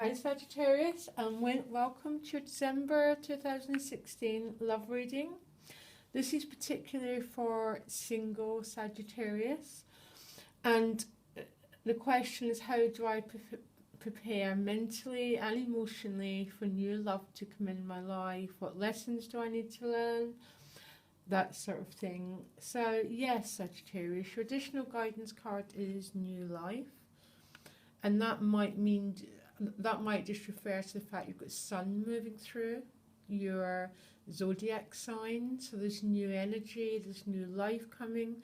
Hi Sagittarius, and welcome to your December 2016 love reading. This is particularly for single Sagittarius, and the question is, how do I prepare mentally and emotionally for new love to come in my life? What lessons do I need to learn? That sort of thing. So yes, Sagittarius, your additional guidance card is new life, and that might just refer to the fact you've got sun moving through your zodiac sign. So there's new energy, there's new life coming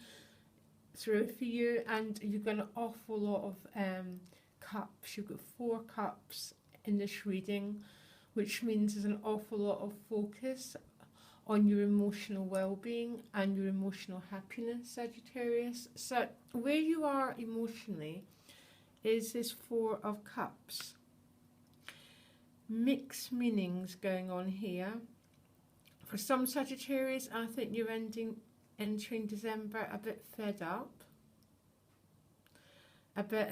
through for you, and you've got an awful lot of cups. You've got 4 cups in this reading, which means there's an awful lot of focus on your emotional well-being and your emotional happiness, Sagittarius. So where you are emotionally is this 4 of cups. Mixed meanings going on here. For some Sagittarius, I think you're entering December a bit fed up, a bit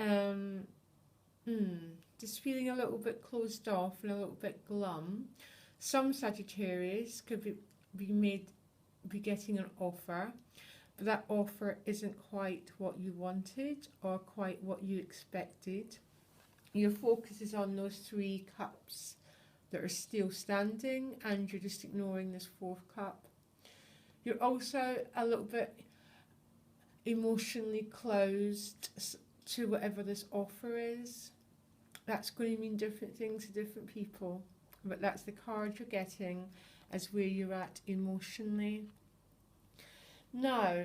just feeling a little bit closed off and a little bit glum. Some Sagittarius could be getting an offer, but that offer isn't quite what you wanted or quite what you expected. Your focus is on those 3 cups that are still standing, and you're just ignoring this 4th cup. You're also a little bit emotionally closed to whatever this offer is. That's going to mean different things to different people, but that's the card you're getting as where you're at emotionally. Now,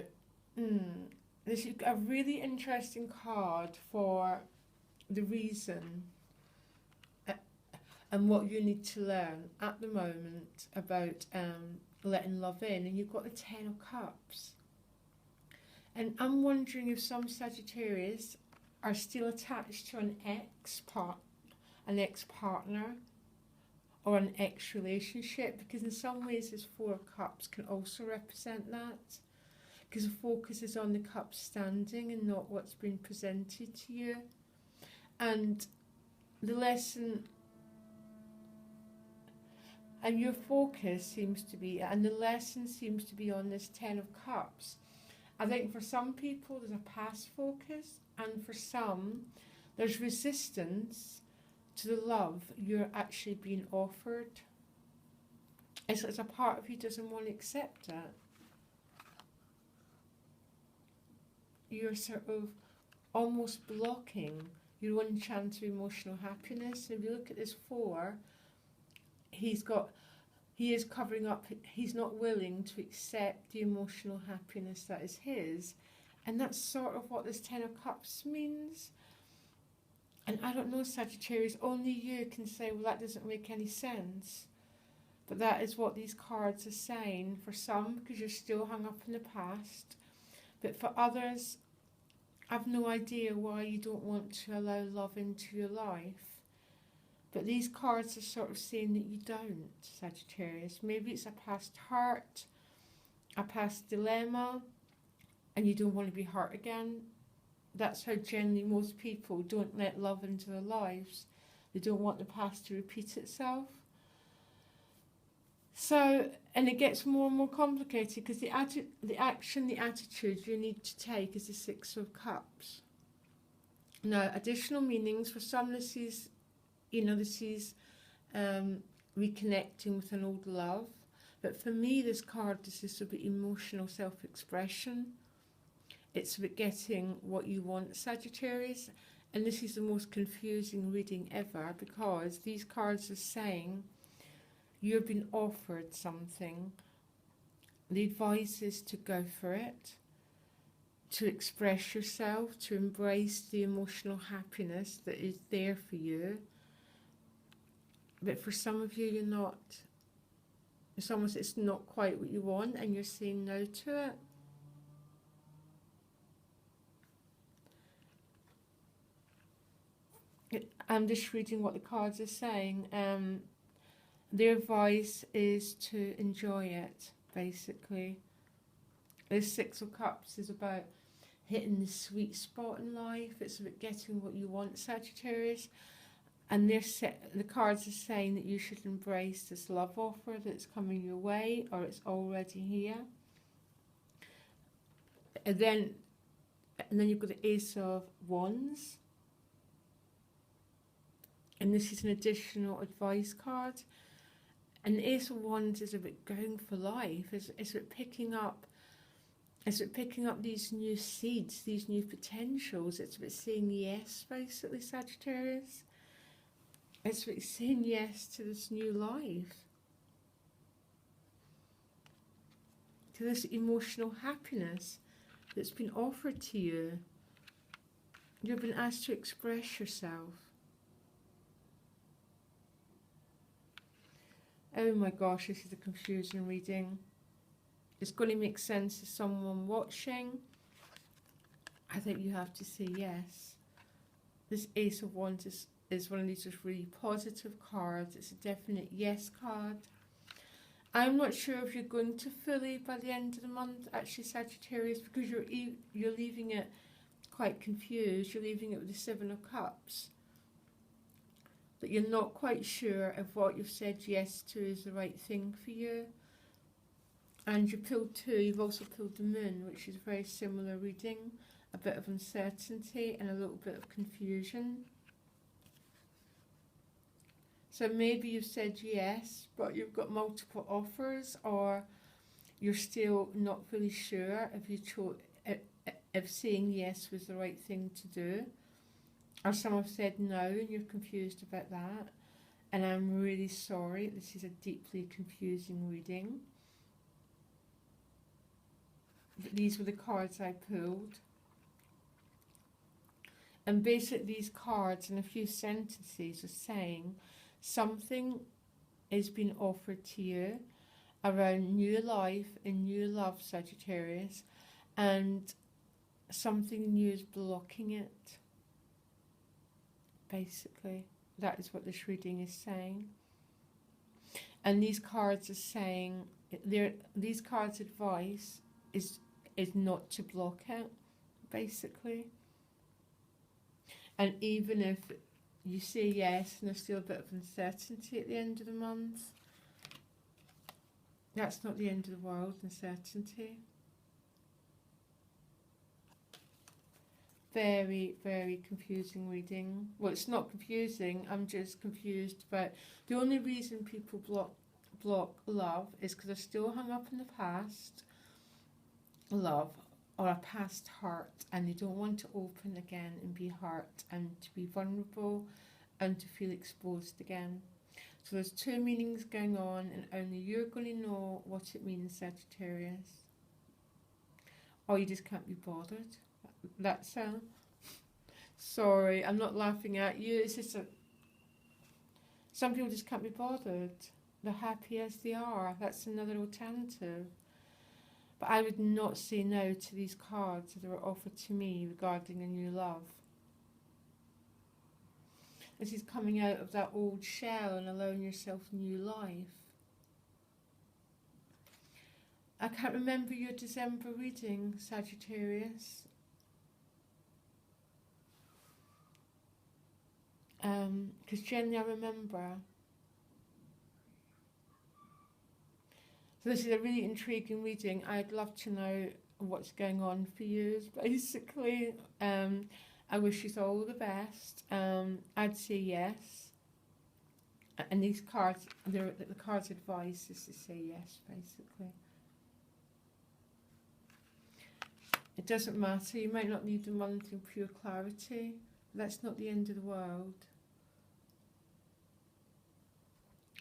this is a really interesting card for the reason and what you need to learn at the moment about letting love in, and you've got the 10 of Cups. And I'm wondering if some Sagittarius are still attached to an ex-partner or an ex-relationship, because in some ways this 4 of Cups can also represent that, because the focus is on the cups standing and not what's been presented to you. And the lesson and your focus seems to be, and the lesson seems to be on this 10 of Cups. I think for some people there's a past focus, and for some there's resistance to the love you're actually being offered. It's a part of you doesn't want to accept it. You're sort of almost blocking your own chance of emotional happiness. And if you look at this 4, he is covering up, he's not willing to accept the emotional happiness that is his. And that's sort of what this 10 of Cups means. And I don't know, Sagittarius, only you can say, well, that doesn't make any sense. But that is what these cards are saying for some, because you're still hung up in the past. But for others, I've no idea why you don't want to allow love into your life. But these cards are sort of saying that you don't, Sagittarius. Maybe it's a past hurt, a past dilemma, and you don't want to be hurt again. That's how generally most people don't let love into their lives. They don't want the past to repeat itself. So, and it gets more and more complicated, because the action, the attitude you need to take is the 6 of Cups. Now, additional meanings for some, this is reconnecting with an old love. But for me, this card is about emotional self-expression. It's about getting what you want, Sagittarius. And this is the most confusing reading ever, because these cards are saying you've been offered something. The advice is to go for it, to express yourself, to embrace the emotional happiness that is there for you. But for some of you, you're not. It's almost, it's not quite what you want, and you're saying no to it. I'm just reading what the cards are saying. Their advice is to enjoy it, basically. This 6 of Cups is about hitting the sweet spot in life. It's about getting what you want, Sagittarius. And the cards are saying that you should embrace this love offer that's coming your way, or it's already here. And then you've got the Ace of Wands. And this is an additional advice card. And the Ace of Wands is about going for life. It's about picking up. It's about picking up these new seeds, these new potentials. It's about saying yes, basically, Sagittarius. It's about saying yes to this new life, to this emotional happiness that's been offered to you. You've been asked to express yourself. Oh my gosh, this is a confusing reading. It's going to make sense to someone watching. I think you have to say yes. This Ace of Wands is one of these just really positive cards. It's a definite yes card. I'm not sure if you're going to fully by the end of the month, actually, Sagittarius, because you're leaving it quite confused. You're leaving it with the Seven of Cups. That you're not quite sure if what you've said yes to is the right thing for you. And you pulled two. You've also pulled the Moon, which is a very similar reading. A bit of uncertainty and a little bit of confusion. So maybe you've said yes, but you've got multiple offers, or you're still not really sure if saying yes was the right thing to do. Or some have said no and you're confused about that. And I'm really sorry, this is a deeply confusing reading. But these were the cards I pulled. And basically these cards in a few sentences are saying something is being offered to you around new life and new love, Sagittarius, and something new is blocking it. Basically, that is what this reading is saying. And these cards are saying, these cards' advice is not to block it, basically. And even if you say yes and there's still a bit of uncertainty at the end of the month, that's not the end of the world, uncertainty. Very, very confusing reading. Well, it's not confusing, I'm just confused about the only reason people block love is because they're still hung up in the past love or a past hurt, and they don't want to open again and be hurt and to be vulnerable and to feel exposed again. So there's two meanings going on, and only you're going to know what it means, Sagittarius. Or you just can't be bothered. That's sorry, I'm not laughing at you. It's just some people just can't be bothered. They're happy as they are. That's another alternative. But I would not say no to these cards that were offered to me regarding a new love. This is coming out of that old shell and allowing yourself new life. I can't remember your December reading, Sagittarius. Because generally I remember. So this is a really intriguing reading. I'd love to know what's going on for you, basically. I wish you all the best. I'd say yes. And these cards, the cards' advice is to say yes, basically. It doesn't matter. You might not need a month in pure clarity. That's not the end of the world.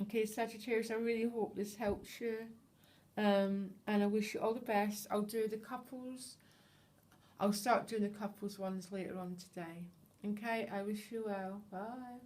Okay, Sagittarius, I really hope this helps you. And I wish you all the best. I'll do the couples. I'll start doing the couples ones later on today. Okay, I wish you well. Bye.